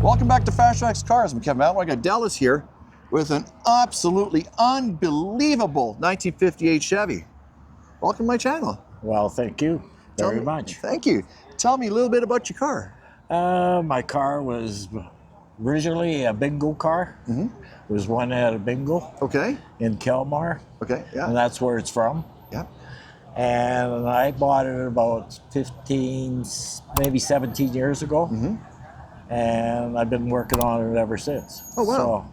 Welcome back to FasTrax Cars. I'm Kevin Matlo. I got Dallas here with an absolutely unbelievable 1958 Chevy. Welcome to my channel. Well, thank you very much. Thank you. Tell me a little bit about your car. My car was originally a bingo car. It was one at a bingo Okay. in Kelmar. Okay. And Yeah. that's where it's from. Yeah. And I bought it about 15, maybe 17 years ago. And I've been working on it ever since. Oh, wow. So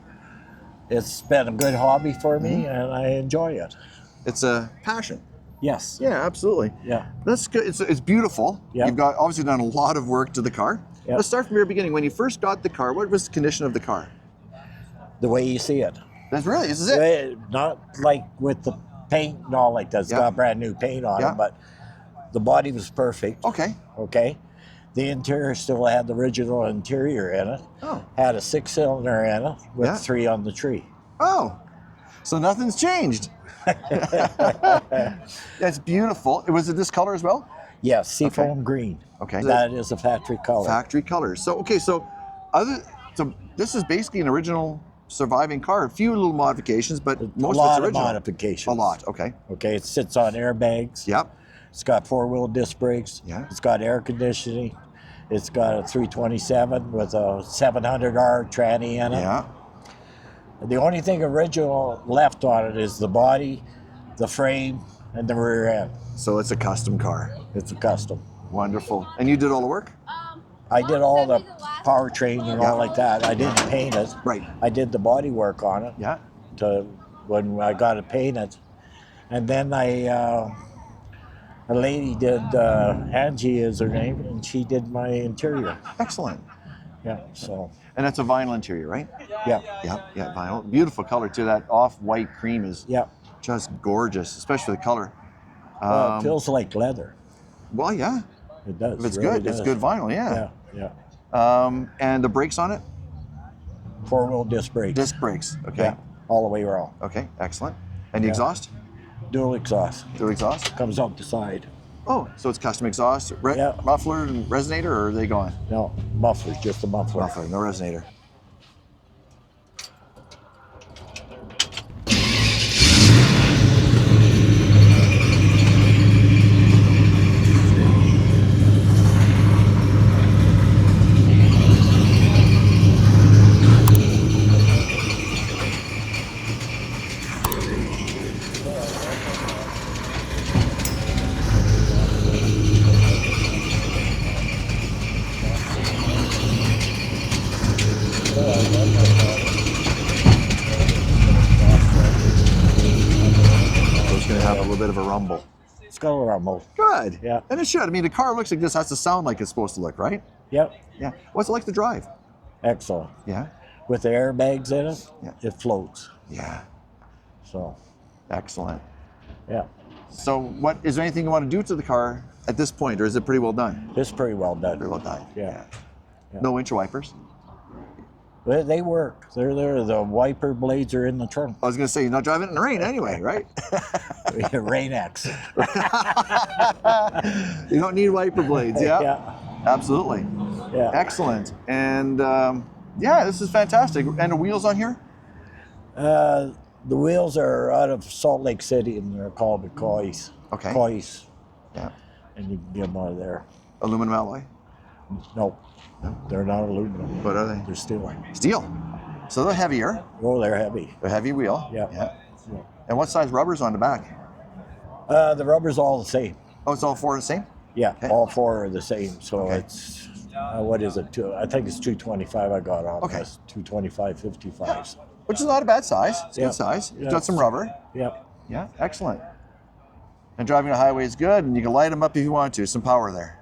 it's been a good hobby for me, and I enjoy it. It's a passion. Yes. Yeah, absolutely. Yeah. That's good. It's beautiful. Yeah. You've got obviously done a lot of work to the car. Yeah. Let's start from the very beginning. When you first got the car, what was the condition of the car? The way you see it. This is it. Not like with the paint and all like that. It's got brand new paint on Yeah. it, but the body was perfect. Okay. Okay. The interior still had the original interior in it. Oh. Had a 6-cylinder in it with Yeah. 3 on the tree. Oh. So nothing's changed. That's beautiful. Was it this color as well? Yes, seafoam green. Okay. That is a factory color. Factory colors. So okay, so this is basically an original surviving car. A few little modifications, but most a lot of it's original. of modifications. A lot. Okay. Okay, it sits on airbags. Yep. It's got 4-wheel disc brakes. Yeah. It's got air conditioning. It's got a 327 with a 700R tranny in it. Yeah. The only thing original left on it is the body, the frame, and the rear end. So it's a custom car. It's a custom. Wonderful. And you did all the work? I did all the powertrain and all like that. I didn't paint it. Right. I did the body work on it Yeah. when I got it painted. And then a lady did, Angie is her name, and she did my interior. Excellent. Yeah, so, And that's a vinyl interior, right? yeah, Yeah, vinyl. Beautiful color too. That off-white cream is yeah. just gorgeous, especially the color. Well, it feels like leather. Well, yeah. It does. If it's really good, it's does. good vinyl, yeah. Yeah. And the brakes on it? 4-wheel disc brakes. Disc brakes. Okay. Yeah, all the way around. Okay, excellent. And the Yeah. exhaust? Dual exhaust. Dual exhaust? Comes out the side. Oh, so it's custom exhaust, Yeah. muffler and resonator, or are they gone? No, muffler, just a muffler. Muffler, no resonator. So it's going to have a little bit of a rumble. It's got a rumble. Good. Yeah. And it should. I mean, the car looks like this has to sound like it's supposed to look, right? Yep. Yeah. What's it like to drive? Excellent. Yeah. With the airbags in it, Yeah. it floats. Yeah. So, Excellent. yeah. So is there anything you want to do to the car at this point, or is it pretty well done? It's pretty well done. Pretty well done. Yeah. Yeah. No windshield wipers? They work. They're there. The wiper blades are in the trunk. I was going to say, you're not driving in the rain anyway, right? Rain X. You don't need wiper blades, yeah? Yeah. Absolutely. Yeah. Excellent. And yeah, this is fantastic. And the wheels on here? The wheels are out of Salt Lake City, and they're called the Coys. Okay. Coys. Yeah. And you can get them out of there. Aluminum alloy? No, they're not aluminum. What are they? They're steel. Steel. So they're heavier. Oh, they're heavy. A heavy wheel. Yeah. Yeah. Yeah. And what size rubber's on the back? The rubber's all the same. Oh, it's all four the same? Yeah, Okay. all 4 are the same. So Okay. it's, what is it? I think it's 225 I got on Okay. this. 225, 55s. Which is not a bad size. It's a Yeah. good size. It's Yeah. got some rubber. Yep. Yeah, excellent. And driving a highway is good, and you can light them up if you want to. Some power there.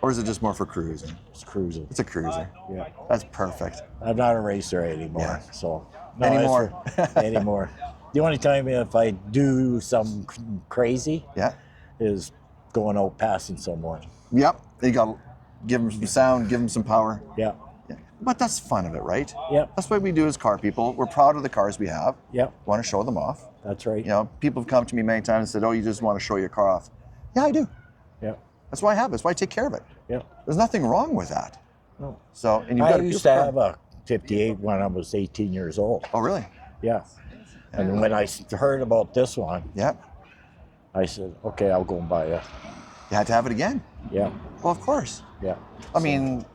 Or is it just more for cruising? It's cruising. It's a cruiser. Yeah. That's perfect. I'm not a racer anymore. Yeah. So Anymore. Anymore. The only time if I do something crazy Yeah. is going out passing someone. Yep. You got to give them some sound, give them some power. Yeah. Yeah. But that's fun of it, right? Yeah. That's what we do as car people. We're proud of the cars we have. Yeah. Want to show them off. That's right. You know, people have come to me many times and said, "Oh, you just want to show your car off." Yeah, I do. Yeah. That's why I have it. That's why I take care of it. Yeah. There's nothing wrong with that. No. So, and you've I got a used beautiful to car. have a 58 when I was 18 years old. Oh, really? Yeah. And when I heard about this one, Yeah. I said, okay, I'll go and buy it. You had to have it again. Yeah. Well, of course. Yeah. I mean,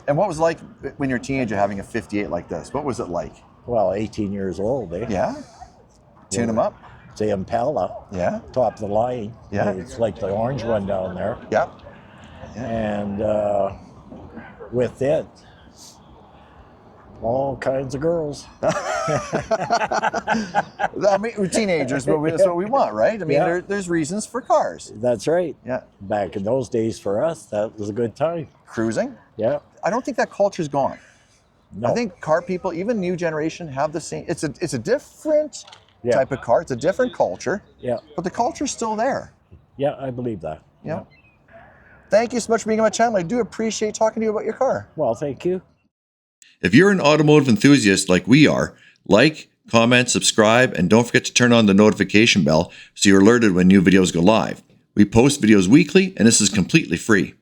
and what was it like when you're a teenager having a 58 like this? What was it like? Well, 18 years old, eh? Yeah. Tune them up. It's a Impala, Yeah. top of the line. Yeah. It's like the orange one down there. Yeah. And with it, all kinds of girls. I mean, we're teenagers, but that's what we want, right? I mean, Yeah. there's reasons for cars. That's right. Yeah. Back in those days for us, that was a good time. Cruising. Yeah. I don't think that culture's gone. No. I think car people, even new generation, have the same. It's a different Yeah. type of car. It's a different culture, Yeah. but the culture's still there. Yeah, I believe that. Yeah. Thank you so much for being on my channel. I do appreciate talking to you about your car. Well, thank you. If you're an automotive enthusiast like we are, like, comment, subscribe, and don't forget to turn on the notification bell so you're alerted when new videos go live. We post videos weekly, and this is completely free.